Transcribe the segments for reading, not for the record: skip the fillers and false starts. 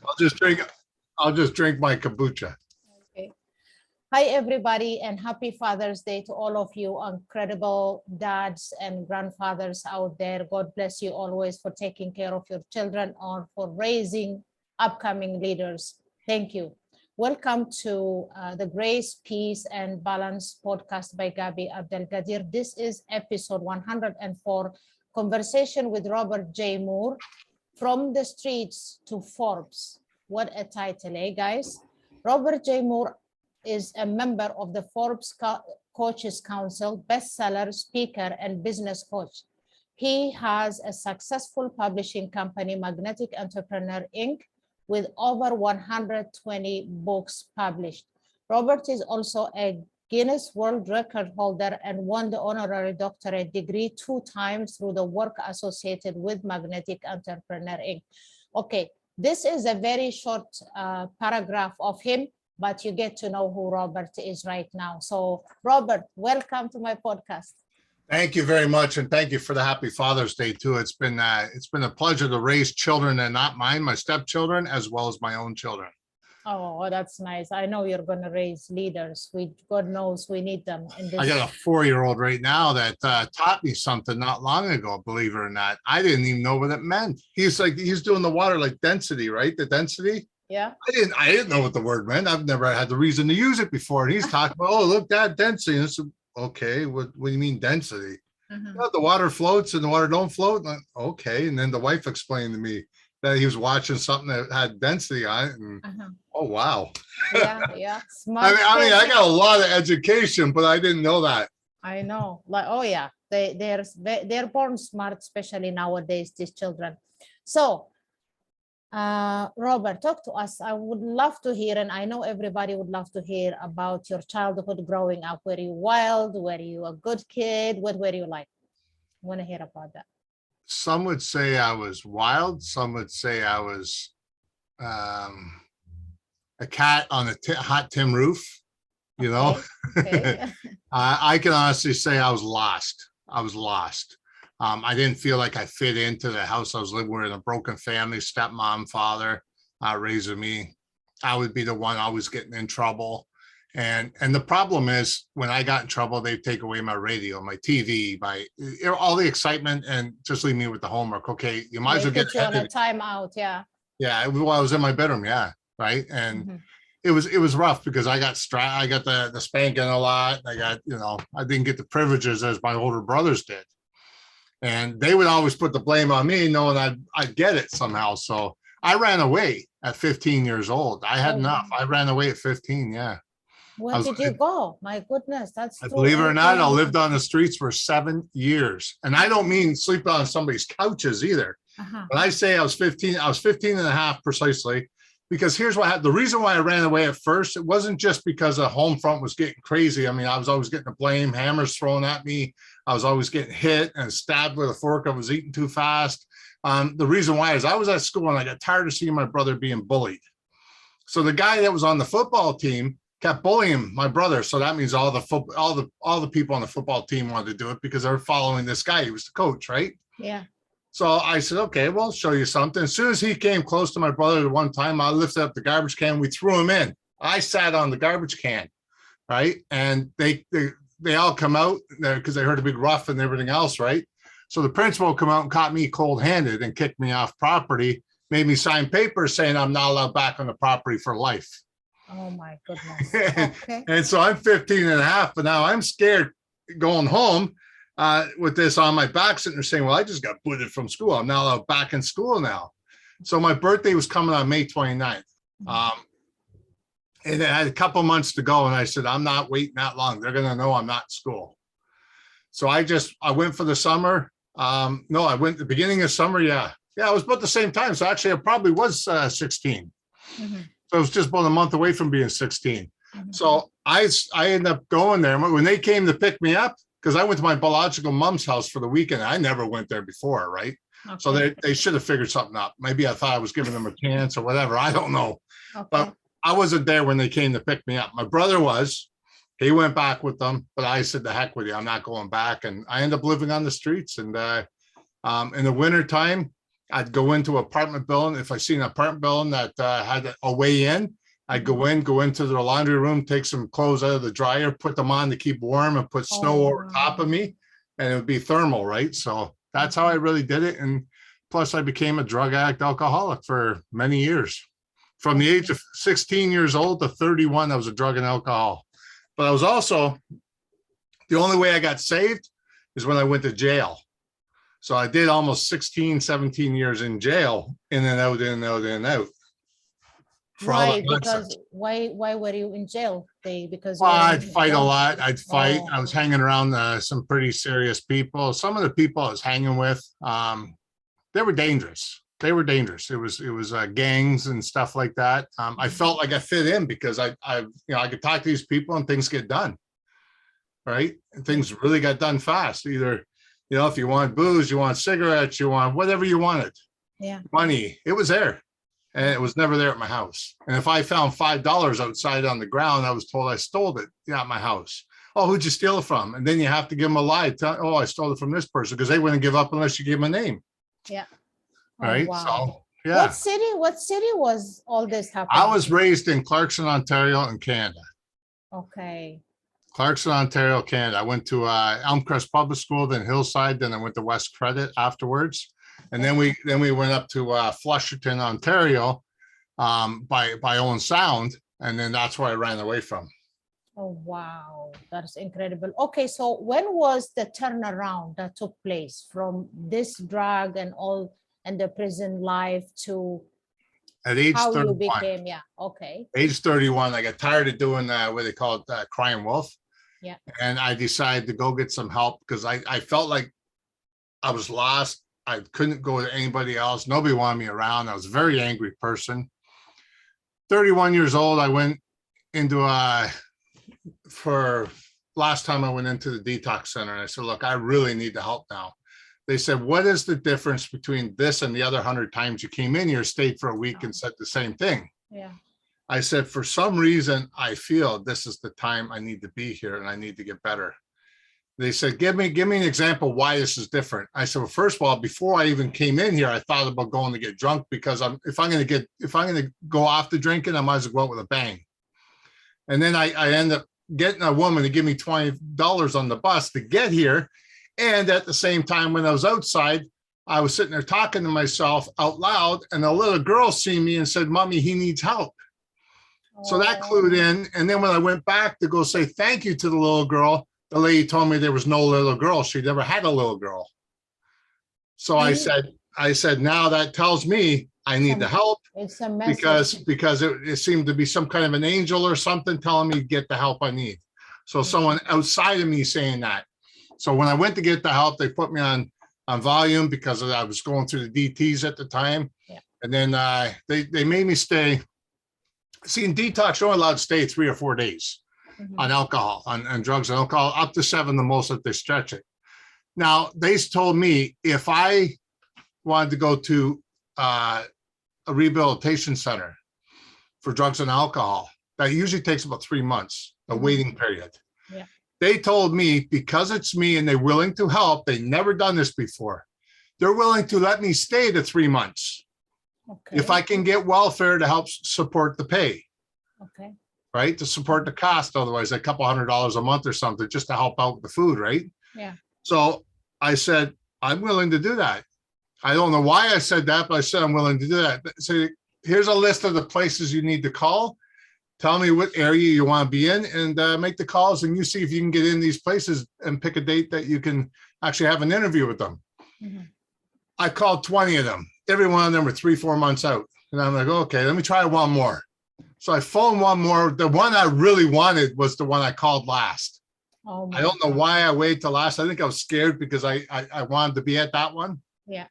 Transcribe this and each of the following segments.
I'll just drink. I'll just drink my kombucha. Okay. Hi, everybody, and happy Father's Day to all of you incredible dads and grandfathers out there. God bless you always for taking care of your children or for raising upcoming leaders. Thank you. Welcome to the Grace, Peace, and Balance podcast by Gabi Abdelgadir. This is episode 104, Conversation with Robert J. Moore, From the Streets to Forbes. What a title, eh, guys? Robert J. Moore is a member of the Forbes Coaches Council, bestseller, speaker, and business coach. He has a successful publishing company, Magnetic Entrepreneur Inc., with over 120 books published. Robert is also a Guinness World Record holder and won the Honorary Doctorate Degree 2 times through the work associated with Magnetic Entrepreneur Inc. Okay, this is a very short paragraph of him, but you get to know who Robert is right now. So Robert, welcome to my podcast. Thank you very much, and thank you for the Happy Father's Day too. It's been a pleasure to raise children, and not mine, my stepchildren, as well as my own children. Oh, that's nice. I know you're going to raise leaders. God knows we need them in this. I got a 4-year-old right now that taught me something not long ago, believe it or not. I didn't even know what it meant. He's doing the water like density, right? The density. Yeah. I didn't know what the word meant. I've never had the reason to use it before. And he's talking about, oh, look, that density. And it's okay. What do you mean density? Well, the water floats and the water don't float. Like, okay. And then the wife explained to me that he was watching something that had density on it. And oh, wow. Yeah. Smart. I mean, I got a lot of education, but I didn't know that. I know. Like, oh yeah, they're born smart, especially nowadays, these children. So Robert, talk to us. I would love to hear, and I know everybody would love to hear about your childhood growing up. Were you wild? Were you a good kid? What were you like? I want to hear about that. Some would say I was wild. Some would say I was a cat on a hot tin roof, you know. Okay. I can honestly say I was lost. I didn't feel like I fit into the house I was living with, in a broken family, stepmom, father raising me. I would be the one always getting in trouble. And the problem is, when I got in trouble, they'd take away my radio, my TV, all the excitement, and just leave me with the homework. Okay, you might as well get on a timeout. Yeah. Yeah, well, I was in my bedroom. Yeah, right. And it was rough because I got I got the spanking a lot. I got, I didn't get the privileges as my older brothers did. And they would always put the blame on me, knowing I'd get it somehow. So I ran away at 15 years old. I had enough. I ran away at 15. Yeah. Where did you go? My goodness, that's believe it or not, I lived on the streets for 7 years. And I don't mean sleep on somebody's couches either. When I say I was 15 and a half precisely, because here's what happened. The reason why I ran away at first, it wasn't just because the home front was getting crazy. I mean, I was always getting the blame, hammers thrown at me. I was always getting hit and stabbed with a fork. I was eating too fast. The reason why is I was at school and I got tired of seeing my brother being bullied. So the guy that was on the football team kept bullying my brother. So that means all the people on the football team wanted to do it because they were following this guy. He was the coach, right? Yeah. So I said, okay, well, I'll show you something. As soon as he came close to my brother at one time, I lifted up the garbage can. We threw him in. I sat on the garbage can, right? And they all come out there because they heard a big rough and everything else, right? So the principal come out and caught me cold-handed and kicked me off property, made me sign papers saying I'm not allowed back on the property for life. Oh my goodness. Okay. And so I'm 15 and a half, but now I'm scared going home with this on my back, sitting there saying, well, I just got booted from school. I'm not allowed back in school now. So my birthday was coming on May 29th. And I had a couple months to go. And I said, I'm not waiting that long. They're going to know I'm not in school. So I went for the summer. No, I went the beginning of summer. Yeah. Yeah. It was about the same time. So actually I probably was 16. So it was just about a month away from being 16. So I ended up going there. When they came to pick me up, because I went to my biological mom's house for the weekend. I never went there before, right? Okay. So they should have figured something out. Maybe I thought I was giving them a chance or whatever. I don't know. Okay. But I wasn't there when they came to pick me up. My brother was. He went back with them, but I said, the heck with you. I'm not going back. And I ended up living on the streets. And in the wintertime, I'd go into an apartment building. If I see an apartment building that had a way in, I'd go into the laundry room, take some clothes out of the dryer, put them on to keep warm, and put snow over top of me, and it would be thermal, right? So that's how I really did it. And plus, I became a drug addict, alcoholic for many years. From the age of 16 years old to 31, I was a drug and alcohol. But I was also, the only way I got saved is when I went to jail. So I did almost 16, 17 years in jail, in and out, in and out, in and out. Why? Because why were you in jail? Because I'd fight a lot. I'd fight. I was hanging around some pretty serious people. Some of the people I was hanging with, they were dangerous. They were dangerous. It was gangs and stuff like that. I felt like I fit in because I could talk to these people and things get done, right? And things really got done fast. Either, if you want booze, you want cigarettes, you want whatever you wanted. Yeah. Money, it was there. And it was never there at my house. And if I found $5 outside on the ground, I was told I stole it at my house. Oh, who'd you steal it from? And then you have to give them a lie. Oh, I stole it from this person, because they wouldn't give up unless you give them a name. Yeah. Right. Wow. So, yeah. What city was all this happening? I was raised in Clarkson, Ontario, in Canada. Okay. Clarkson, Ontario, Canada. I went to Elmcrest Public School, then Hillside, then I went to West Credit afterwards. And then we went up to Flusherton, Ontario, by Owen Sound, and then that's where I ran away from. Oh wow, that's incredible. Okay, so when was the turnaround that took place from this drug and the prison life to at age how 31? You became? Yeah, okay. Age 31, I got tired of doing what they call it, crying wolf. Yeah. And I decided to go get some help because I felt like I was lost. I couldn't go to anybody else. Nobody wanted me around. I was a very angry person. 31 years old, I went into for last time I went into the detox center, and I said, look, I really need the help now. They said, what is the difference between this and the other 100 times you came in here, stayed for a week and said the same thing? Yeah. I said, for some reason, I feel this is the time I need to be here and I need to get better. They said, give me an example why this is different. I said, well, first of all, before I even came in here, I thought about going to get drunk, because if I'm going to go off the drinking, I might as well go out with a bang. And then I end up getting a woman to give me $20 on the bus to get here. And at the same time, when I was outside, I was sitting there talking to myself out loud, and a little girl seen me and said, Mommy, he needs help. So that clued in. And then when I went back to go say thank you to the little girl, the lady told me there was no little girl. She never had a little girl. So I said, now that tells me I need the help. It's a message. Because it seemed to be some kind of an angel or something telling me to get the help I need. So someone outside of me saying that. So when I went to get the help, they put me on volume because I was going through the DTs at the time. Yeah. And then they made me stay. See, in detox, you're only allowed to stay 3 or 4 days on alcohol, on drugs and alcohol, up to 7 the most if they stretch it. Now, they told me if I wanted to go to a rehabilitation center for drugs and alcohol, that usually takes about 3 months, a waiting period. Yeah. They told me, because it's me and they're willing to help, they've never done this before, they're willing to let me stay the 3 months. Okay. If I can get welfare to help support the pay. Okay. Right, to support the cost, otherwise a couple $100 a month or something just to help out with the food, right? Yeah. So I said, I'm willing to do that. I don't know why I said that, but I said I'm willing to do that. So here's a list of the places you need to call. Tell me what area you want to be in, and make the calls, and you see if you can get in these places and pick a date that you can actually have an interview with them. I called 20 of them. Every one of them were 3-4 months out. And I'm like, okay, let me try one more. So I phoned one more. The one I really wanted was the one I called last. Oh, I don't know why I waited till last. I think I was scared because I wanted to be at that one. Yeah.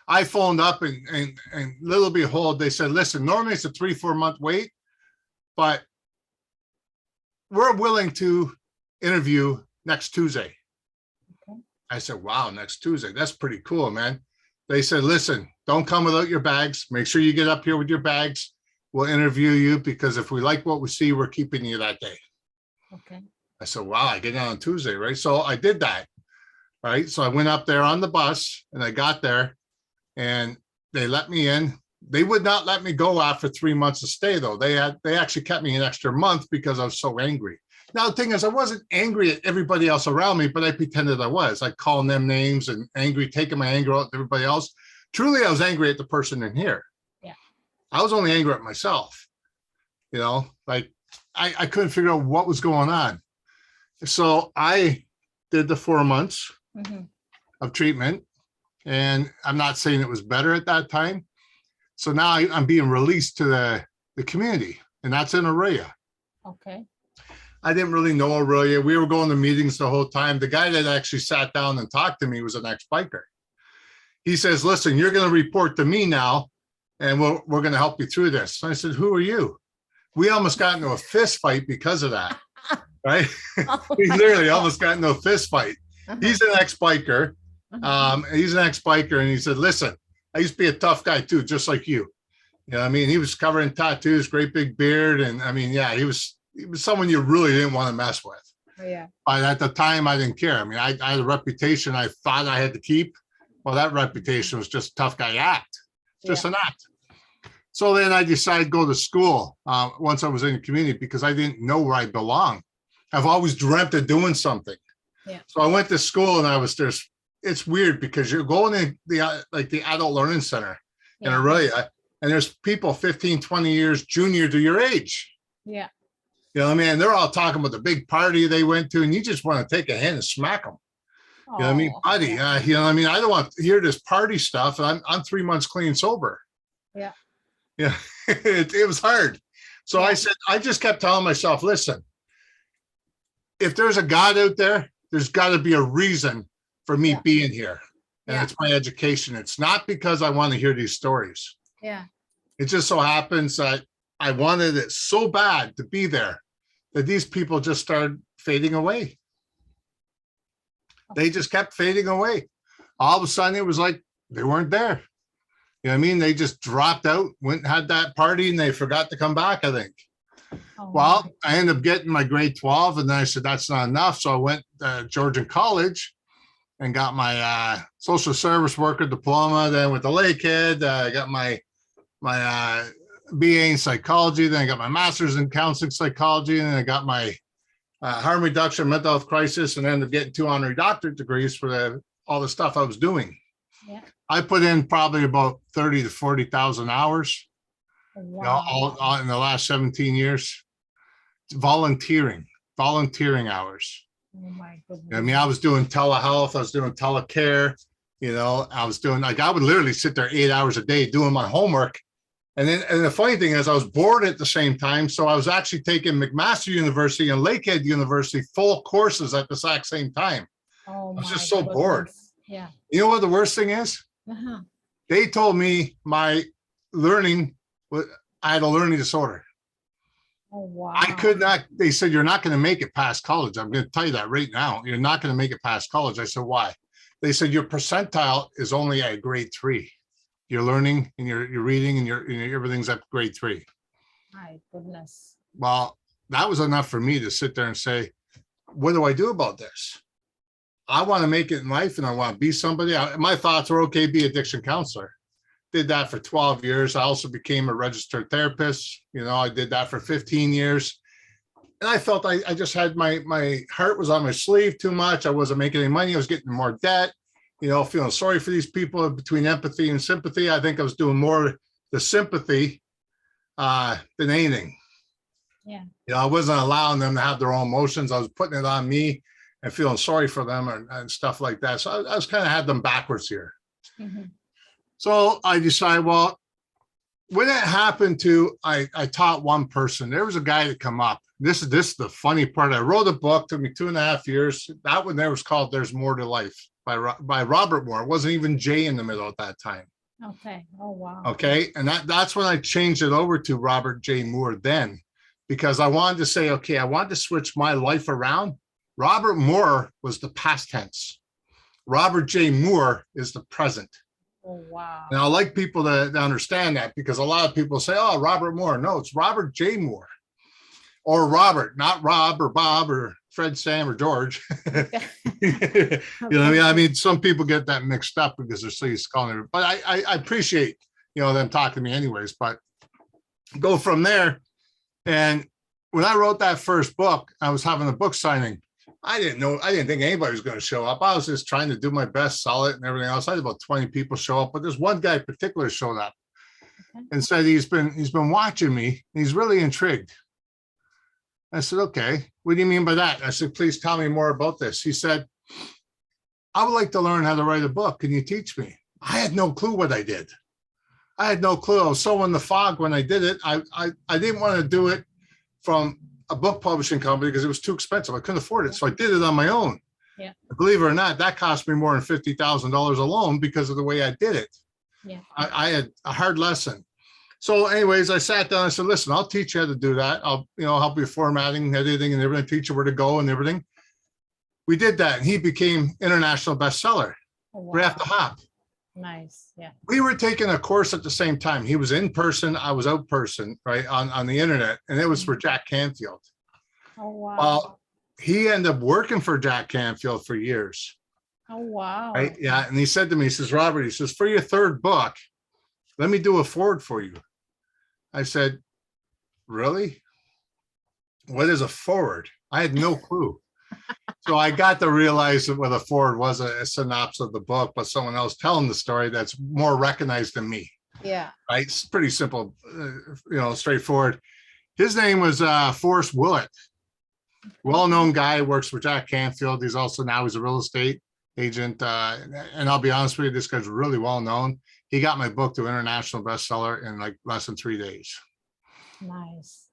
I phoned up and little behold, they said, listen, normally it's a 3-4 month wait, but we're willing to interview next Tuesday. Okay. I said, wow, next Tuesday. That's pretty cool, man. They said, listen, don't come without your bags. Make sure you get up here with your bags. We'll interview you, because if we like what we see, we're keeping you that day. Okay. I said, wow, I get on Tuesday, right? So I did that, right? So I went up there on the bus and I got there. and they let me in. They would not let me go after 3 months of stay, though. They actually kept me an extra month because I was so angry. Now, the thing is, I wasn't angry at everybody else around me, but I pretended I was. I'd call them names and angry, taking my anger out to everybody else. Truly, I was angry at the person in here. Yeah. I was only angry at myself. You know, like I couldn't figure out what was going on. So I did the 4 months of treatment, and I'm not saying it was better at that time. So now I'm being released to the community, and that's in Aurelia. Okay. I didn't really know Aurelia. We were going to meetings the whole time. The guy that actually sat down and talked to me was an ex-biker. He says, listen, you're going to report to me now, and we're going to help you through this. And I said, who are you? We almost got into a fist fight because of that, right? We literally almost got into a fist fight. He's an ex-biker. He's an ex-biker, and he said, listen, I used to be a tough guy too, just like you. You know what I mean? He was covered in tattoos, great big beard. And I mean, yeah, he was someone you really didn't want to mess with. Oh, yeah. But at the time, I didn't care. I mean, I had a reputation I thought I had to keep. Well, that reputation was just a tough guy act, just an act. So then I decided to go to school once I was in the community because I didn't know where I belong. I've always dreamt of doing something. Yeah. So I went to school, and it's weird because you're going in the adult learning center in Aurelia, and there's people 15, 20 years junior to your age. Yeah. You know what I mean? They're all talking about the big party they went to, and you just want to take a hand and smack them. You know what I mean? Buddy, you know what I mean? I don't want to hear this party stuff. And I'm 3 months clean sober. Yeah. Yeah. It was hard. So I said, I just kept telling myself, listen, if there's a God out there, there's got to be a reason for me being here. And it's my education. It's not because I want to hear these stories. Yeah. It just so happens that I wanted it so bad to be there that these people just started fading away. They just kept fading away. All of a sudden, it was like they weren't there. You know what I mean? They just dropped out, went and had that party, and they forgot to come back, I think. Well, I ended up getting my grade 12, and then I said, that's not enough. So I went to Georgian College and got my social service worker diploma. Then with the Lakehead, I got my BA in psychology. Then I got my master's in counseling psychology. And then I got my harm reduction, mental health crisis, and ended up getting 2 honorary doctorate degrees for all the stuff I was doing. Yeah. I put in probably about 30 to 40,000 hours. Wow. All in the last 17 years. Volunteering hours. Oh my goodness. I mean, I was doing telehealth, I was doing telecare, you know, I was doing, like, I would literally sit there 8 hours a day doing my homework. And the funny thing is I was bored at the same time. So I was actually taking McMaster University and Lakehead University full courses at the exact same time. Oh, I was just so bored. Yeah. You know what the worst thing is? They told me my learning, I had a learning disorder. Oh, wow. I could not, they said, you're not going to make it past college. I'm going to tell you that right now. You're not going to make it past college. I said, why? They said, your percentile is only at grade 3. You're learning and you're reading and everything's at grade 3. My goodness. Well, that was enough for me to sit there and say, what do I do about this? I want to make it in life and I want to be somebody. My thoughts were, okay, be addiction counselor. Did that for 12 years. I also became a registered therapist. You know, I did that for 15 years. And I felt I just had my heart was on my sleeve too much. I wasn't making any money. I was getting more debt, you know, feeling sorry for these people. Between empathy and sympathy, I think I was doing more the sympathy than anything. Yeah. You know, I wasn't allowing them to have their own emotions. I was putting it on me and feeling sorry for them and stuff like that. So I was kind of had them backwards here. Mm-hmm. So I decided, well, when it happened to, I taught one person. There was a guy that come up. This is the funny part. I wrote a book, took me 2.5 years. That one there was called There's More to Life by Robert Moore. It wasn't even J in the middle at that time. Okay. Oh, wow. Okay. And that's when I changed it over to Robert J. Moore then, because I wanted to say, okay, I wanted to switch my life around. Robert Moore was the past tense. Robert J. Moore is the present. Oh, wow. And I like people to understand that, because a lot of people say, oh, Robert Moore. No, it's Robert J. Moore. Or Robert, not Rob or Bob or Fred, Sam, or George. You know what I mean? I mean, some people get that mixed up because they're so used to calling me, but I appreciate, you know, them talking to me anyways, but go from there. And when I wrote that first book, I was having a book signing. I didn't think anybody was going to show up. I was just trying to do my best, sell it and everything else. I had about 20 people show up, but there's one guy in particular showed up and said he's been watching me. And he's really intrigued. I said, okay, what do you mean by that? I said, please tell me more about this. He said, I would like to learn how to write a book. Can you teach me? I had no clue what I did. I had no clue. I was so in the fog when I did it. I didn't want to do it from a book publishing company because it was too expensive. I couldn't afford it. So I did it on my own. Yeah. Believe it or not, that cost me more than $50,000 alone because of the way I did it. Yeah. I had a hard lesson. So anyways, I sat down and I said, listen, I'll teach you how to do that. I'll, you know, help you formatting, editing and everything, teach you where to go and everything. We did that. And he became international bestseller right off the hop. Nice. Yeah. We were taking a course at the same time. He was in person. I was out person, right, on the internet. And it was for Jack Canfield. Oh, wow. He ended up working for Jack Canfield for years. Oh, wow. Right? Yeah. And he said to me, he says, Robert, he says, for your third book, let me do a forward for you. I said, really? What is a forward? I had no clue. So I got to realize that what a forward was a synopsis of the book, but someone else telling the story that's more recognized than me. Yeah. Right. It's pretty simple, you know, straightforward. His name was Forrest Willett. Well-known guy, works for Jack Canfield. He's also now he's a real estate agent. And I'll be honest with you, this guy's really well-known. He got my book to international bestseller in like less than 3 days. Nice.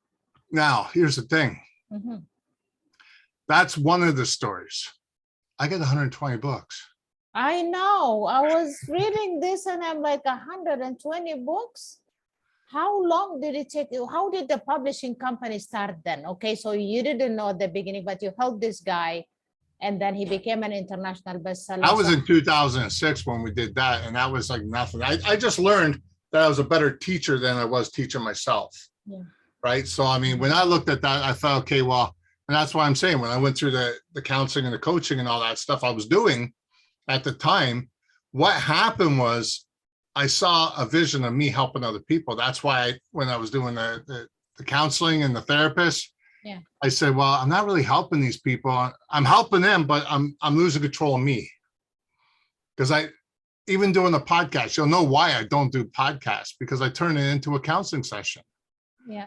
Now, here's the thing. Mm-hmm. That's one of the stories. I got 120 books. I know. I was reading this and I'm like 120 books. How long did it take you? How did the publishing company start then? Okay, so you didn't know at the beginning, but you helped this guy and then he became an international bestseller. I was in 2006 when we did that, and that was like nothing. I just learned that I was a better teacher than I was teaching myself. Yeah. Right. So, I mean, when I looked at that, I thought, okay, well, and that's why I'm saying when I went through the counseling and the coaching and all that stuff I was doing at the time, what happened was I saw a vision of me helping other people. That's why when I was doing the counseling and the therapist, yeah, I said, well, I'm not really helping these people. I'm helping them, but I'm losing control of me. Because even doing the podcast, you'll know why I don't do podcasts, because I turn it into a counseling session. Yeah.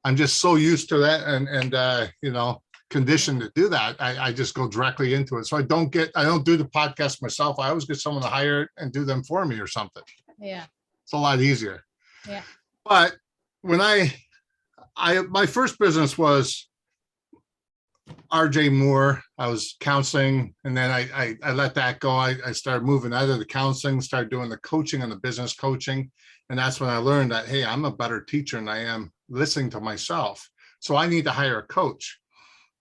I'm just so used to that and you know, conditioned to do that. I just go directly into it. So I don't do the podcast myself. I always get someone to hire it and do them for me or something. Yeah. It's a lot easier. Yeah. But when my first business was RJ Moore. I was counseling, and then I let that go. I started moving out of the counseling, started doing the coaching and the business coaching. And that's when I learned that, hey, I'm a better teacher than I am listening to myself. So I need to hire a coach.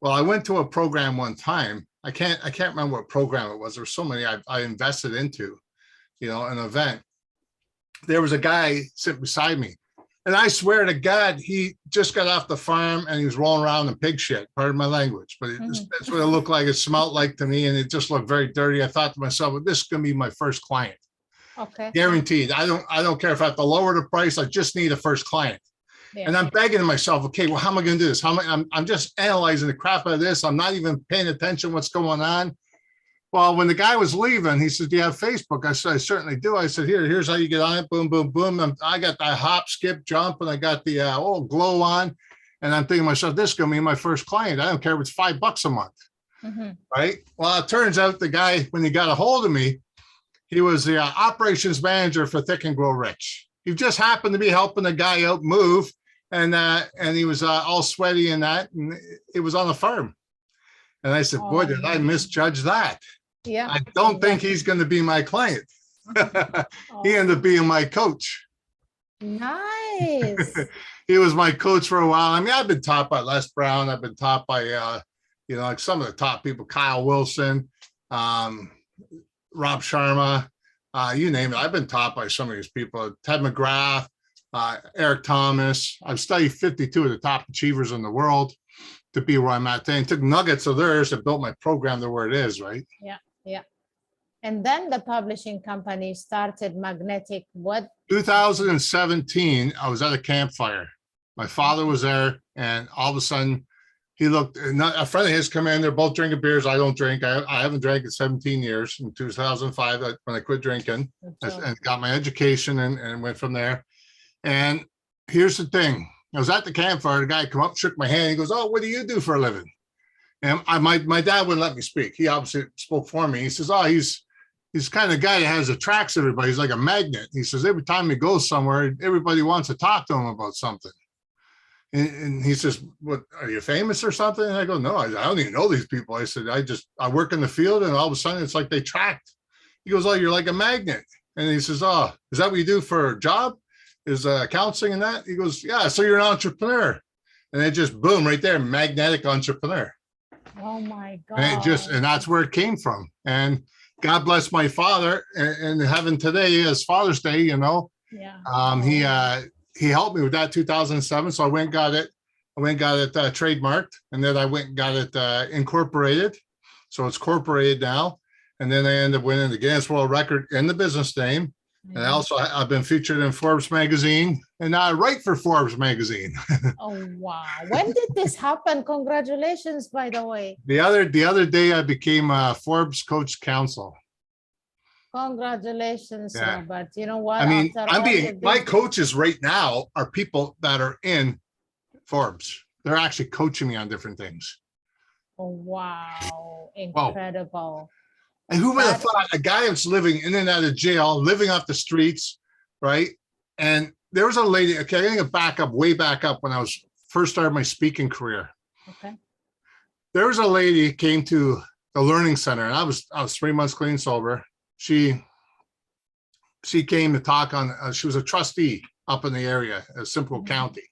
Well, I went to a program one time. I can't remember what program it was. There were so many I invested into, you know, an event. There was a guy sitting beside me. And I swear to God, he just got off the farm and he was rolling around in pig shit, pardon my language, but that's what it looked like. It smelled like to me, and it just looked very dirty. I thought to myself, well, this is going to be my first client. Okay. Guaranteed. I don't care if I have to lower the price. I just need a first client. Yeah. And I'm begging to myself, okay, well, how am I going to do this? I'm just analyzing the crap out of this. I'm not even paying attention what's going on. Well, when the guy was leaving, he said, do you have Facebook? I said, I certainly do. I said, here's how you get on it. Boom, boom, boom. I got the hop, skip, jump, and I got the glow on. And I'm thinking to myself, this is going to be my first client. I don't care if it's $5 a month. Mm-hmm. Right. Well, it turns out the guy, when he got a hold of me, he was the operations manager for Thick and Grow Rich. He just happened to be helping the guy out move. And he was all sweaty in that. And it was on the farm. And I said, boy, did I misjudge that. Yeah, I don't think he's going to be my client. He ended up being my coach. Nice. He was my coach for a while. I mean, I've been taught by Les Brown. I've been taught by, you know, like some of the top people, Kyle Wilson, Rob Sharma, you name it. I've been taught by some of these people, Ted McGrath, Eric Thomas. I've studied 52 of the top achievers in the world. to be where I'm at today, and took nuggets of theirs and built my program to where it is, right? Yeah. And then the publishing company started Magnetic. What? 2017, I was at a campfire. My father was there, and all of a sudden, he looked, and a friend of his come in, they're both drinking beers. I don't drink. I haven't drank in 17 years. In 2005, when I quit drinking and got my education and went from there. And here's the thing. I was at the campfire. The guy come up, shook my hand. He goes, "Oh, what do you do for a living?" And my dad wouldn't let me speak. He obviously spoke for me. He says, "Oh, he's the kind of guy that attracts everybody. He's like a magnet." He says, "Every time he goes somewhere, everybody wants to talk to him about something." And he says, "What, are you famous or something?" And I go, "No, I don't even know these people." I said, I work in the field, and all of a sudden it's like they tracked." He goes, "Oh, you're like a magnet." And he says, "Oh, is that what you do for a job? Is counseling and that?" He goes, "Yeah, so you're an entrepreneur." And it just boom right there, magnetic entrepreneur. Oh my God. And that's where it came from. And God bless my father and heaven today as Father's Day, you know. Yeah. He helped me with that 2007. So I went and got it. Trademarked, and then I went and got it incorporated. So it's incorporated now. And then I ended up winning the Guinness World Record in the business name. And I've been featured in Forbes magazine, and now I write for Forbes magazine. Oh wow! When did this happen? Congratulations, by the way. The other day, I became a Forbes Coach Council. Congratulations, Robert. You know what? I mean, my coaches right now are people that are in Forbes. They're actually coaching me on different things. Oh wow! Incredible. Wow. And who would have thought a guy that's living in and out of jail, living off the streets, right? And there was a lady, okay, I'm going to way back up when I was first started my speaking career. Okay. There was a lady who came to the learning center, and I was 3 months clean sober. She came to talk on, she was a trustee up in the area, Simcoe County.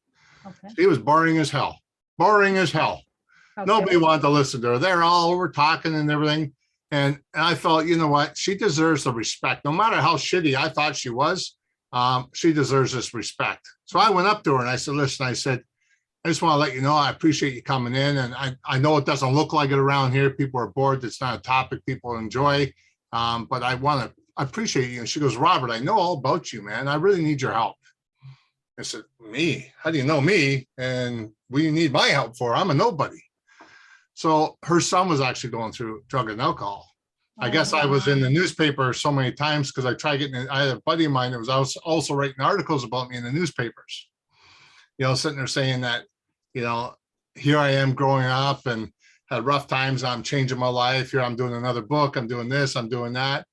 Okay. She was boring as hell. Okay. Nobody wanted to listen to her. They're all over talking and everything. And I felt, you know what, she deserves the respect. No matter how shitty I thought she was, she deserves this respect. So I went up to her and I said, "Listen," I said, "I just want to let you know, I appreciate you coming in. And I know it doesn't look like it around here. People are bored. It's not a topic people enjoy. But I appreciate you." And she goes, "Robert, I know all about you, man. I really need your help." I said, "Me? How do you know me? And what do you need my help for? I'm a nobody." So her son was actually going through drug and alcohol. I guess I was in the newspaper so many times because I had a buddy of mine that was also writing articles about me in the newspapers, you know, sitting there saying that, you know, here I am growing up and had rough times. I'm changing my life. Here I'm doing another book. I'm doing this. I'm doing that.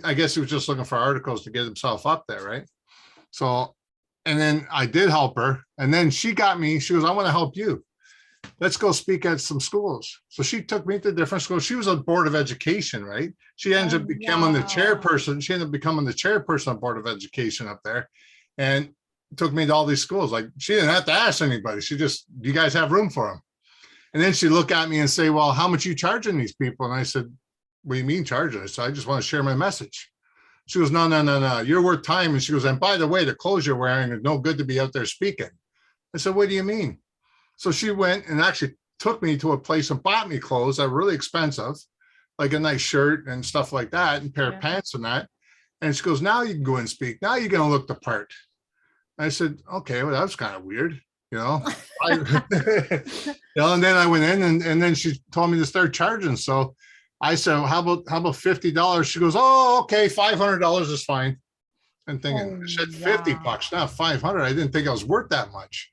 I guess he was just looking for articles to get himself up there, right? So, and then I did help her. And then she got me, she goes, "I want to help you. Let's go speak at some schools." So she took me to different schools. She was on Board of Education, right? She ends up becoming the chairperson. She ended up becoming the chairperson on Board of Education up there, and took me to all these schools. Like, she didn't have to ask anybody. She just, "Do you guys have room for them?" And then she looked at me and say, "Well, how much are you charging these people?" And I said, "What do you mean charging?" I said, "I just want to share my message." She goes, No. You're worth time." And she goes, "And by the way, the clothes you're wearing is no good to be out there speaking." I said, "What do you mean?" So she went and actually took me to a place and bought me clothes that were really expensive, like a nice shirt and stuff like that, and a pair of pants and that. And she goes, "Now you can go and speak. Now you're going to look the part." I said, "Okay, well, that was kind of weird, you know." You know, and then I went in and then she told me to start charging. So I said, how about $50? She goes, "Oh, okay, $500 is fine." And thinking, I said $50, not 500. I didn't think I was worth that much.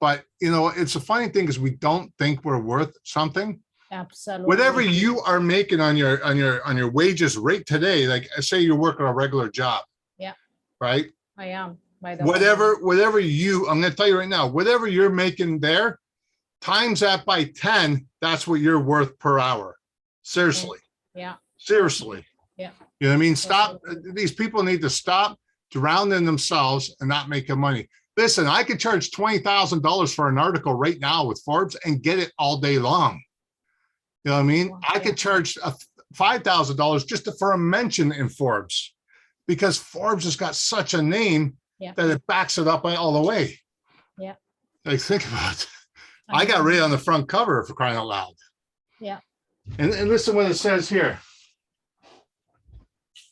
But, you know, it's a funny thing is we don't think we're worth something. Absolutely. Whatever you are making on your wages right today, like say you're working a regular job. Yeah. Right. I am. By the whatever I'm going to tell you right now, whatever you're making there, times that by 10, that's what you're worth per hour. Seriously. Yeah. Seriously. Yeah. You know what I mean? Stop. These people need to stop drowning themselves and not making money. Listen, I could charge $20,000 for an article right now with Forbes and get it all day long. You know what I mean? I could charge $5,000 just for a mention in Forbes, because Forbes has got such a name that it backs it up all the way. Yeah. Like, think about it. I got right on the front cover for crying out loud. Yeah. And listen what it says here.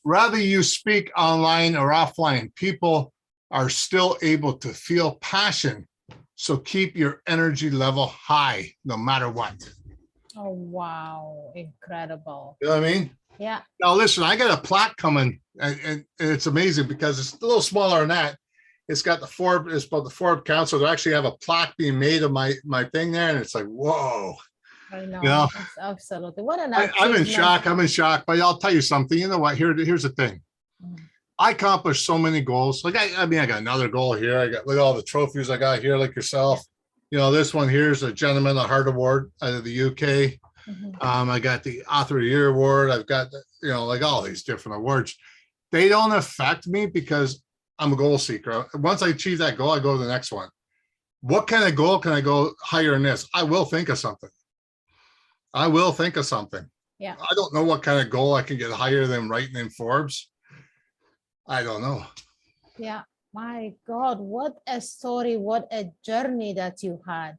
Rather you speak online or offline, people are still able to feel passion. So keep your energy level high no matter what. Oh, wow. Incredible. You know what I mean? Yeah. Now, listen, I got a plaque coming, and it's amazing because it's a little smaller than that. It's got the Forbes, it's about the Forbes Council. They actually have a plaque being made of my thing there, and it's like, whoa. I know. You know, It's absolutely. What an I'm in achievement. shock. I'm in shock. But I'll tell you something. You know what? Here's the thing. I accomplished so many goals. Like I mean, I got another goal here. I got look at all the trophies I got here, like yourself. You know, this one here is a Gentleman of the Heart Award out of the UK. I got the Author of the Year Award. I've got, you know, like all these different awards. They don't affect me because I'm a goal seeker. Once I achieve that goal, I go to the next one. What kind of goal can I go higher than this? I will think of something. I will think of something. Yeah. I don't know what kind of goal I can get higher than writing in Forbes. I don't know. Yeah. My God, what a story, what a journey that you had.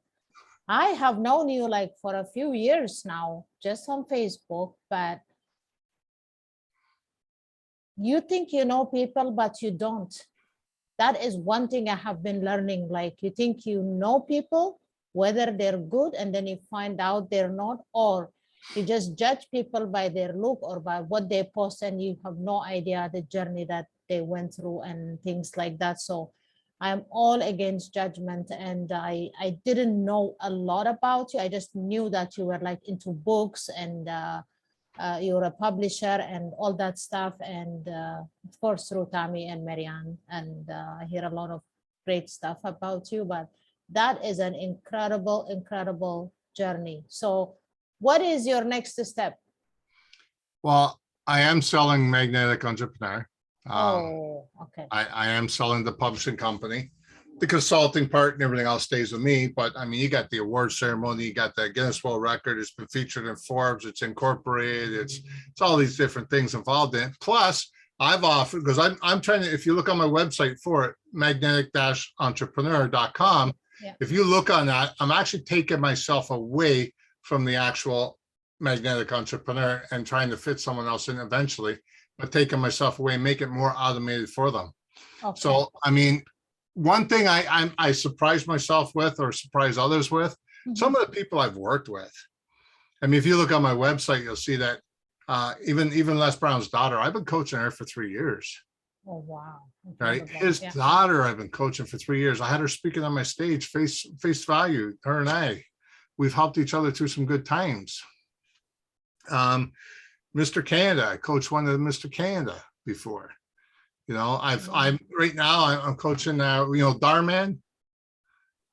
I have known you like for a few years now, just on Facebook, but you think you know people, but you don't. That is one thing I have been learning. Like you think you know people, whether they're good, and then you find out they're not, or you just judge people by their look or by what they post, and you have no idea the journey that they went through and things like that. So I'm all against judgment, and I didn't know a lot about you. I just knew that you were like into books, and you're a publisher and all that stuff. And of course, through Tammy and Marianne, and I hear a lot of great stuff about you, but that is an incredible, incredible journey. So what is your next step? Well, I am selling Magnetic Entrepreneur. Okay. I am selling the publishing company. The consulting part and everything else stays with me. But I mean, you got the award ceremony, you got the Guinness World Record. It's been featured in Forbes. It's incorporated. It's all these different things involved in it. Plus, I've offered, because I'm trying to, if you look on my website for it, magnetic-entrepreneur.com, if you look on that, I'm actually taking myself away from the actual Magnetic Entrepreneur and trying to fit someone else in eventually, but taking myself away, make it more automated for them. Okay. So, I mean, one thing I surprise myself with, or surprise others with, some of the people I've worked with. I mean, if you look on my website, you'll see that even Les Brown's daughter, I've been coaching her for 3 years. Oh, wow. Right. His daughter, I've been coaching for 3 years. I had her speaking on my stage, face value, her and we've helped each other through some good times. Mr. Canada, I coached one of Mr. Canada before. You know, I'm right now I'm coaching Darman.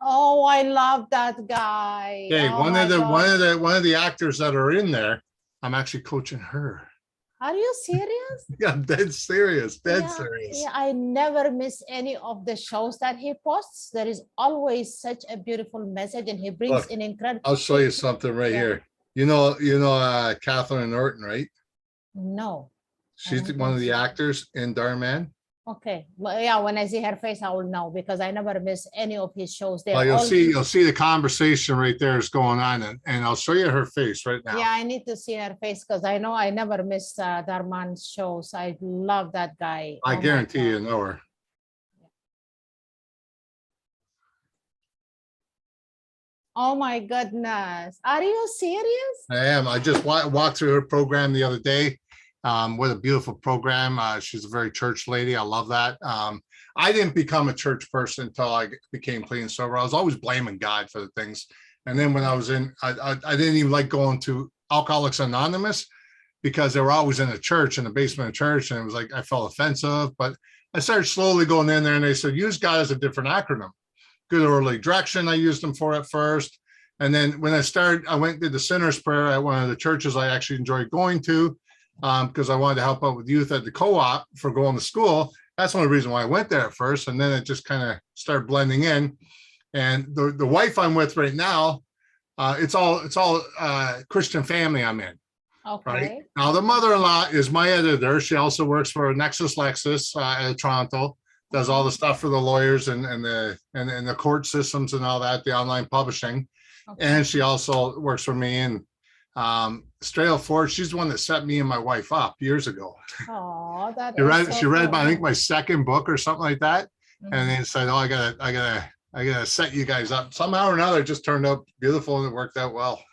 Oh, I love that guy. Okay, oh one of the actors that are in there, I'm actually coaching her. Are you serious? Yeah, I'm dead serious, serious. Yeah, I never miss any of the shows that he posts. There is always such a beautiful message, and he brings in incredible. I'll show you something right here. You know, Catherine Norton, right? No. She's one of the actors in Darman. Okay. Well, yeah, when I see her face, I will know, because I never miss any of his shows. Well, you'll see the conversation right there is going on, and I'll show you her face right now. Yeah, I need to see her face, because I know I never miss Darman's shows. I love that guy. I guarantee you know her. Oh my goodness. Are you serious? I am. I just walked through her program the other day. What a beautiful program. She's a very church lady. I love that. I didn't become a church person until I became clean and sober. I was always blaming God for the things. And then when I was in, I didn't even like going to Alcoholics Anonymous, because they were always in a church, in the basement of church. And it was like, I felt offensive, but I started slowly going in there, and they said, use God as a different acronym. Good Early Direction, I used them for at first. And then when I went and did the sinner's prayer at one of the churches I actually enjoyed going to, because I wanted to help out with youth at the co-op for going to school. That's one of the reasons why I went there at first. And then it just kind of started blending in. And the wife I'm with right now, it's all Christian family I'm in. Okay. Right now, the mother-in-law is my editor. She also works for Nexus Lexus at Toronto, does all the stuff for the lawyers and the court systems and all that, the online publishing. Okay. And she also works for me. And Strail Ford, she's the one that set me and my wife up years ago. Oh, that She is read, so she read my, I think cool. my second book or something like that. And Mhm. then said, oh, I gotta set you guys up. Somehow or another, it just turned out beautiful and it worked out well.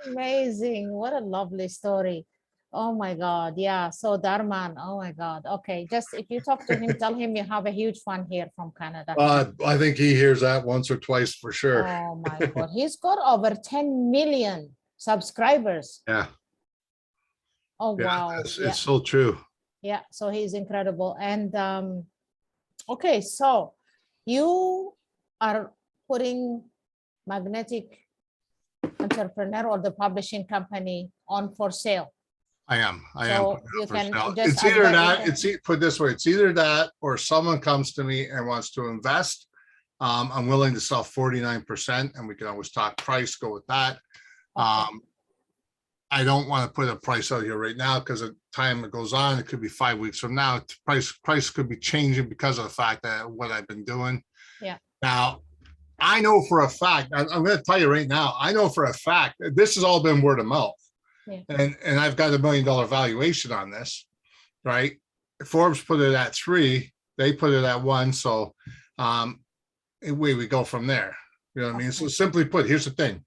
Amazing. What a lovely story. Oh my God. Yeah. So Darman, oh my God. Okay. Just if you talk to him, tell him you have a huge fan here from Canada. I think he hears that once or twice for sure. Oh my God. He's got over 10 million subscribers. Yeah. Oh, Yeah. wow. It's Yeah. so true. Yeah. So he's incredible. And okay. So you are putting Magnetic Entrepreneur or the publishing company on for sale. I am So putting it you up for can sale. just It's either advert- that, put it this way, it's either that or someone comes to me and wants to invest. I'm willing to sell 49% and we can always talk price, go with that. Okay. I don't want to put a price out here right now because the time it goes on, it could be 5 weeks from now. Price could be changing because of the fact that what I've been doing. Yeah. Now, I know for a fact, I'm going to tell you right now, I know for a fact that this has all been word of mouth. Yeah. And I've got $1 million valuation on this, right? Forbes put it at 3, they put it at 1. So away we go from there. You know what I mean? So simply put, here's the thing.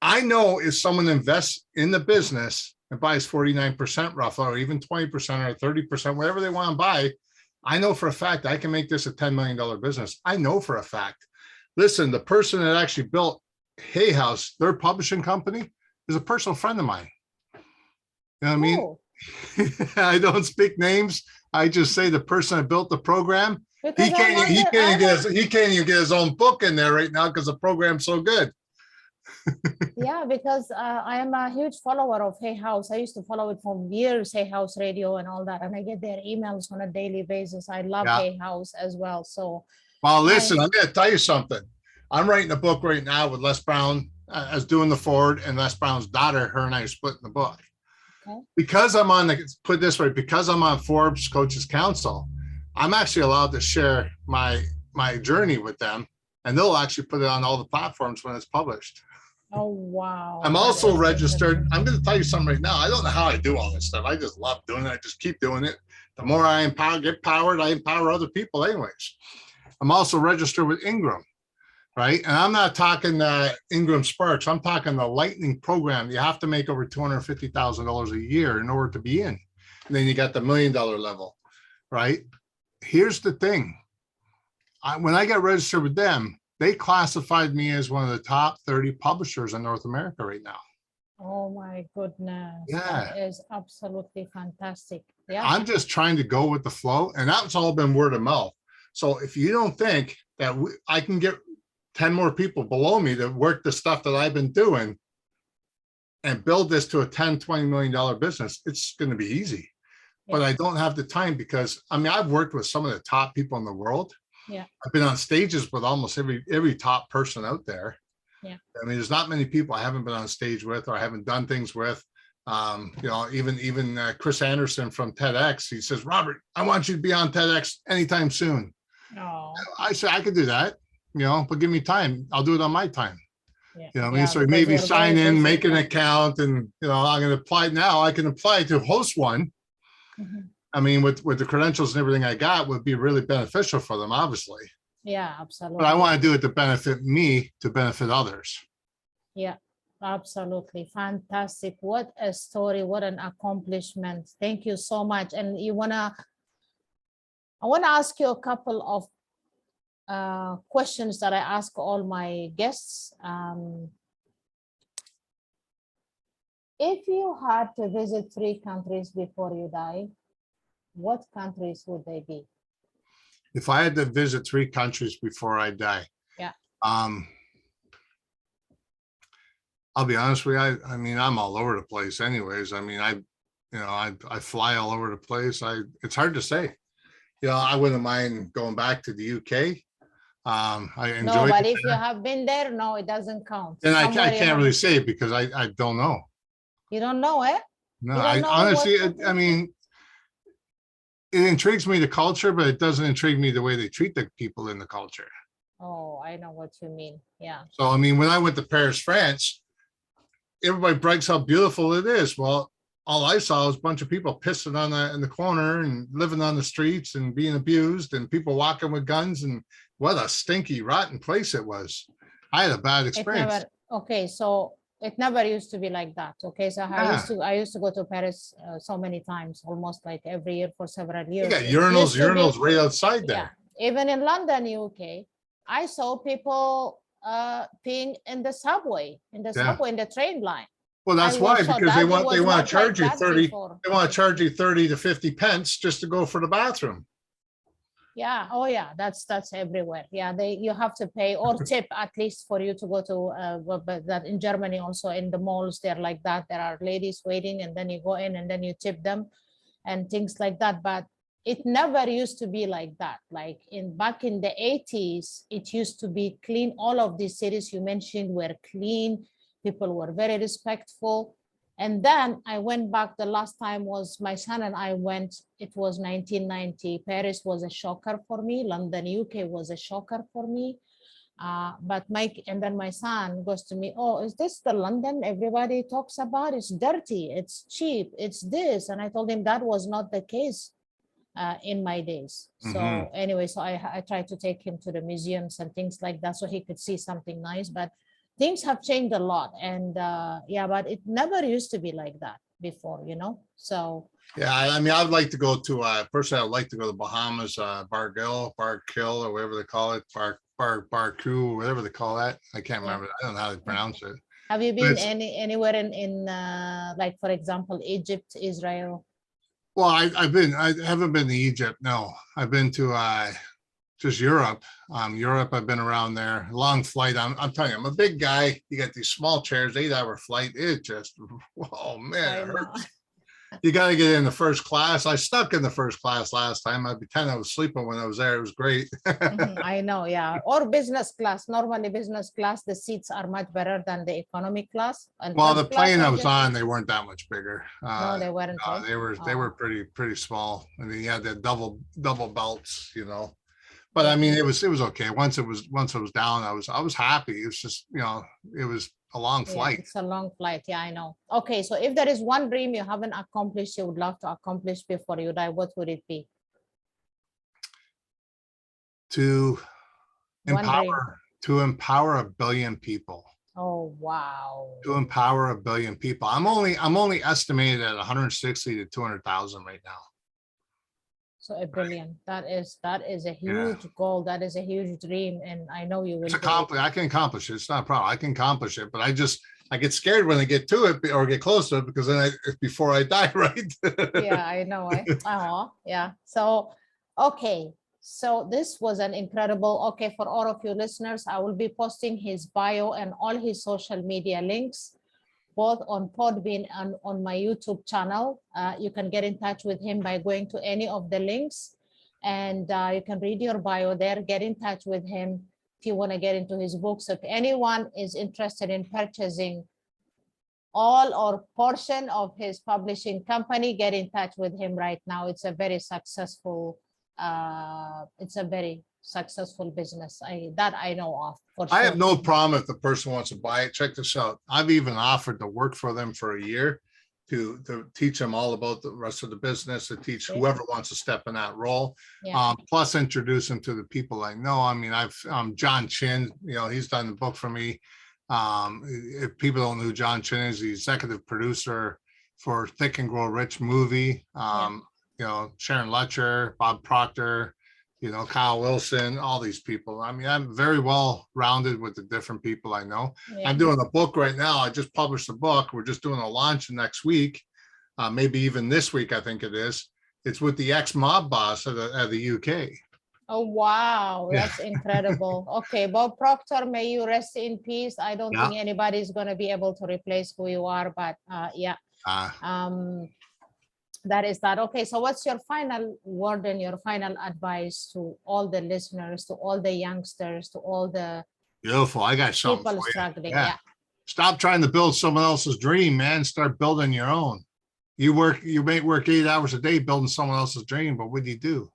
I know if someone invests in the business and buys 49% roughly, or even 20% or 30%, whatever they want to buy, I know for a fact I can make this a $10 million business. I know for a fact. Listen, the person that actually built Hay House, their publishing company, is a personal friend of mine. You know what I mean? Cool. I don't speak names. I just say the person that built the program. Because He can't even get his own book in there right now because the program's so good. Yeah, because I am a huge follower of Hay House. I used to follow it for years, Hay House Radio and all that, and I get their emails on a daily basis. I love Hay House as well. So, well, listen, I'm going to tell you something. I'm writing a book right now with Les Brown as doing the forward, and Les Brown's daughter. Her and I are splitting the book. Okay. Because I'm on put it this way, because I'm on Forbes Coaches Council, I'm actually allowed to share my journey with them, and they'll actually put it on all the platforms when it's published. Oh, wow. I'm also registered. I'm going to tell you something right now. I don't know how I do all this stuff. I just love doing it. I just keep doing it. The more I get powered, I empower other people anyways. I'm also registered with Ingram, right? And I'm not talking Ingram Sparks. I'm talking the Lightning program. You have to make over $250,000 a year in order to be in. And then you got the $1 million level, right? Here's the thing. When I got registered with them, they classified me as one of the top 30 publishers in North America right now. Oh my goodness. Yeah. That is absolutely fantastic. Yeah. I'm just trying to go with the flow, and that's all been word of mouth. So if you don't think that I can get 10 more people below me to work the stuff that I've been doing and build this to a $10, $20 million business, it's going to be easy. Yeah. But I don't have the time because, I mean, I've worked with some of the top people in the world. Yeah. I've been on stages with almost every top person out there. Yeah. I mean, there's not many people I haven't been on stage with or I haven't done things with. You know, even Chris Anderson from TEDx, he says, Robert, I want you to be on TEDx anytime soon. Oh. I said, I could do that, you know, but give me time. I'll do it on my time. Yeah. You know what I mean? So he made me sign in, make an account, and, you know, I'm going to apply now. I can apply to host one. Mm-hmm. I mean, with the credentials and everything I got would be really beneficial for them, obviously. Yeah, absolutely. But I want to do it to benefit me, to benefit others. Yeah, absolutely. Fantastic. What a story. What an accomplishment. Thank you so much. And I want to ask you a couple of questions that I ask all my guests. If you had to visit 3 countries before you die, what countries would they be? If I had to visit 3 countries before I die, yeah. I'll be honest with you. I mean, I'm all over the place anyways. I mean, I fly all over the place. It's hard to say. You know, I wouldn't mind going back to the UK. I enjoy. No, but if you have been there, no, it doesn't count. And I can't really say it because I don't know. You don't know it? No, I honestly, I mean, it intrigues me, the culture, but it doesn't intrigue me the way they treat the people in the culture. Oh, I know what you mean. Yeah. So, I mean, when I went to Paris, France, everybody brags how beautiful it is. Well, all I saw was a bunch of people pissing on in the corner and living on the streets and being abused and people walking with guns, and what a stinky, rotten place it was. I had a bad It experience. never, okay, so it never used to be like that. Okay, so Yeah. I used to go to Paris so many times, almost like every year for several years. You got It urinals, used to be, urinals right outside yeah, there. even in London, UK, I saw people peeing in the subway, in Yeah. the train line. Well, I that's why, was shocked because that they it want was to not charge like you that 30, before. they want to charge you 30 to 50 pence just to go for the bathroom. Yeah, oh yeah, that's everywhere. Yeah, you have to pay or tip at least for you to go to but that in Germany also in the malls they're like that. There are ladies waiting and then you go in and then you tip them and things like that. But it never used to be like that. Like back in the 80s, it used to be clean. All of these cities you mentioned were clean. People were very respectful. And then I went back, the last time was my son and I went, it was 1990. Paris was a shocker for me. London, UK was a shocker for me. But and then my son goes to me, oh, is this the London everybody talks about? It's dirty, it's cheap, it's this. And I told him that was not the case in my days. So anyway, so I tried to take him to the museums and things like that so he could see something nice. But things have changed a lot. And yeah, but it never used to be like that before, So Yeah, I mean, I'd like to go to personally, I'd like to go to the Bahamas, Bargill, Barkill, or whatever they call it, Barku, whatever they call that. I can't remember. I don't know how to pronounce it. Have you been anywhere in like, for example, Egypt, Israel? Well, I haven't been to Egypt. No, I've been to just Europe. Europe, I've been around there. Long flight. I'm telling you, I'm a big guy. You got these small chairs, 8-hour flight. It just, oh man, it hurts. You got to get in the first class. I stuck in the first class last time. I pretend I was sleeping when I was there. It was great. I know, yeah. Or business class. Normally, business class, the seats are much better than the economy class. And Well, the first class, plane I was on, they weren't that much bigger. no, they weren't. No, they were pretty small. I mean, you had the double belts, But I mean, it was okay. Once it was down, I was happy. It was just, it was a long flight. It's a long flight. Yeah, I know. Okay, so if there is one dream you haven't accomplished, you would love to accomplish before you die, what would it be? To empower 1 billion people. Oh wow. To empower 1 billion people. I'm only estimated at 160 to 200,000 right now. So 1 billion. That is a huge goal. That is a huge dream, and I know you will. I can accomplish it. It's not a problem. I can accomplish it, but I get scared when I get to it or get close to it because then before I die, right? Yeah, I know. Yeah. So, okay. So this was an incredible. Okay, for all of you listeners, I will be posting his bio and all his social media links, both on Podbean and on my YouTube channel. You can get in touch with him by going to any of the links, and you can read your bio there, get in touch with him if you want to get into his books. If anyone is interested in purchasing all or portion of his publishing company, get in touch with him right now. It's a very successful, business. I know of. For sure. I have no problem if the person wants to buy it. Check this out. I've even offered to work for them for a year to teach them all about the rest of the business, to teach whoever wants to step in that role. Yeah. Plus introduce them to the people I know. I mean, John Chin, he's done the book for me. If people don't know who John Chin is, the executive producer for Think and Grow Rich movie. Sharon Letcher, Bob Proctor, Kyle Wilson, all these people. I mean, I'm very well rounded with the different people I know. Yeah. I'm doing a book right now. I just published a book. We're just doing a launch next week, maybe even this week, I think it is. It's with the ex-mob boss of the UK. Oh, wow. That's incredible. Okay, Bob Proctor, may you rest in peace. I don't think anybody's going to be able to replace who you are, but that is that. Okay, so what's your final word and your final advice to all the listeners, to all the youngsters, to all the beautiful? I got something people struggling. Yeah. Stop trying to build someone else's dream, man. Start building your own. You may work 8 hours a day building someone else's dream, but what do?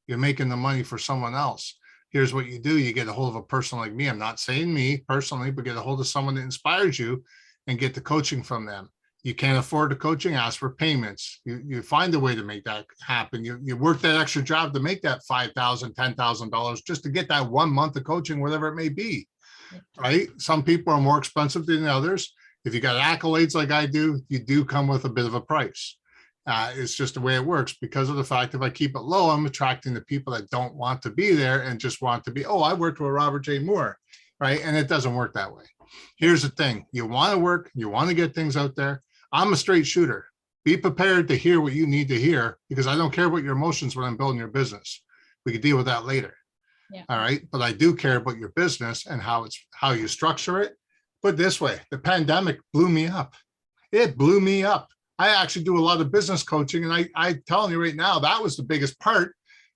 You're making the money for someone else. Here's what you do. You get a hold of a person like me. I'm not saying me personally, but get a hold of someone that inspires you and get the coaching from them. You can't afford the coaching, ask for payments. You find a way to make that happen. You work that extra job to make that $5,000, $10,000 just to get that 1 month of coaching, whatever it may be, right? Some people are more expensive than others. If you got accolades like I do, you do come with a bit of a price. It's just the way it works because of the fact if I keep it low, I'm attracting the people that don't want to be there and just want to be, oh, I worked with Robert J. Moore, right? And it doesn't work that way. Here's the thing. You want to work, you want to get things out there. I'm a straight shooter. Be prepared to hear what you need to hear because I don't care about your emotions when I'm building your business. We can deal with that later. Yeah. All right. But I do care about your business and how you structure it. But this way, the pandemic blew me up. It blew me up. I actually do a lot of business coaching. And I'm telling you right now, that was the biggest part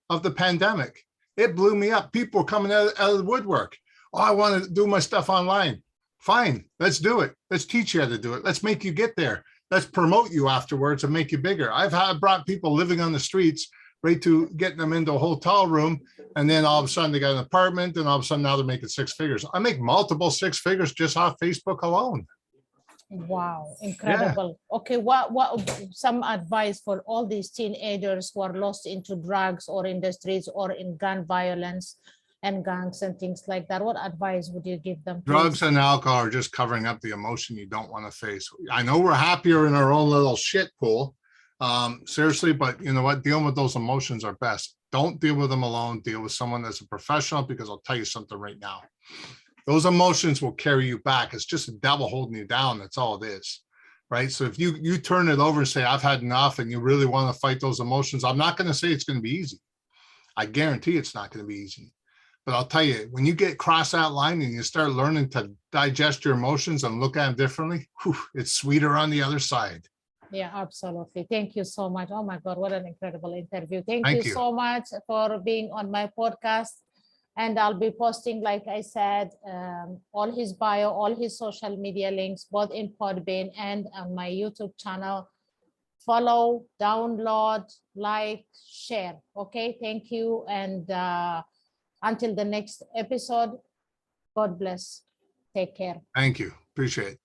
of the pandemic. It blew me up. People were coming out of the woodwork. Oh, I want to do my stuff online. Fine, let's do it. Let's teach you how to do it. Let's make you get there. Let's promote you afterwards and make you bigger. I've brought people living on the streets right to getting them into a hotel room. And then all of a sudden they got an apartment and all of a sudden now they're making 6 figures. I make multiple 6 figures just off Facebook alone. Wow, incredible. Yeah. Okay, what some advice for all these teenagers who are lost into drugs or industries or in gun violence and gangs and things like that? What advice would you give them? Drugs and alcohol are just covering up the emotion you don't want to face. I know we're happier in our own little shit pool, seriously, but you know what? Dealing with those emotions are best. Don't deal with them alone. Deal with someone that's a professional because I'll tell you something right now. Those emotions will carry you back. It's just a devil holding you down. That's all it is, right? So if you turn it over and say, I've had enough and you really want to fight those emotions, I'm not going to say it's going to be easy. I guarantee it's not going to be easy. But I'll tell you, when you get across that line and you start learning to digest your emotions and look at them differently, whew, it's sweeter on the other side. Yeah, absolutely. Thank you so much. Oh my God, what an incredible interview. Thank you so much for being on my podcast. And I'll be posting, like I said, all his bio, all his social media links, both in Podbean and on my YouTube channel. Follow, download, like, share. Okay, thank you. And until the next episode, God bless. Take care. Thank you. Appreciate it.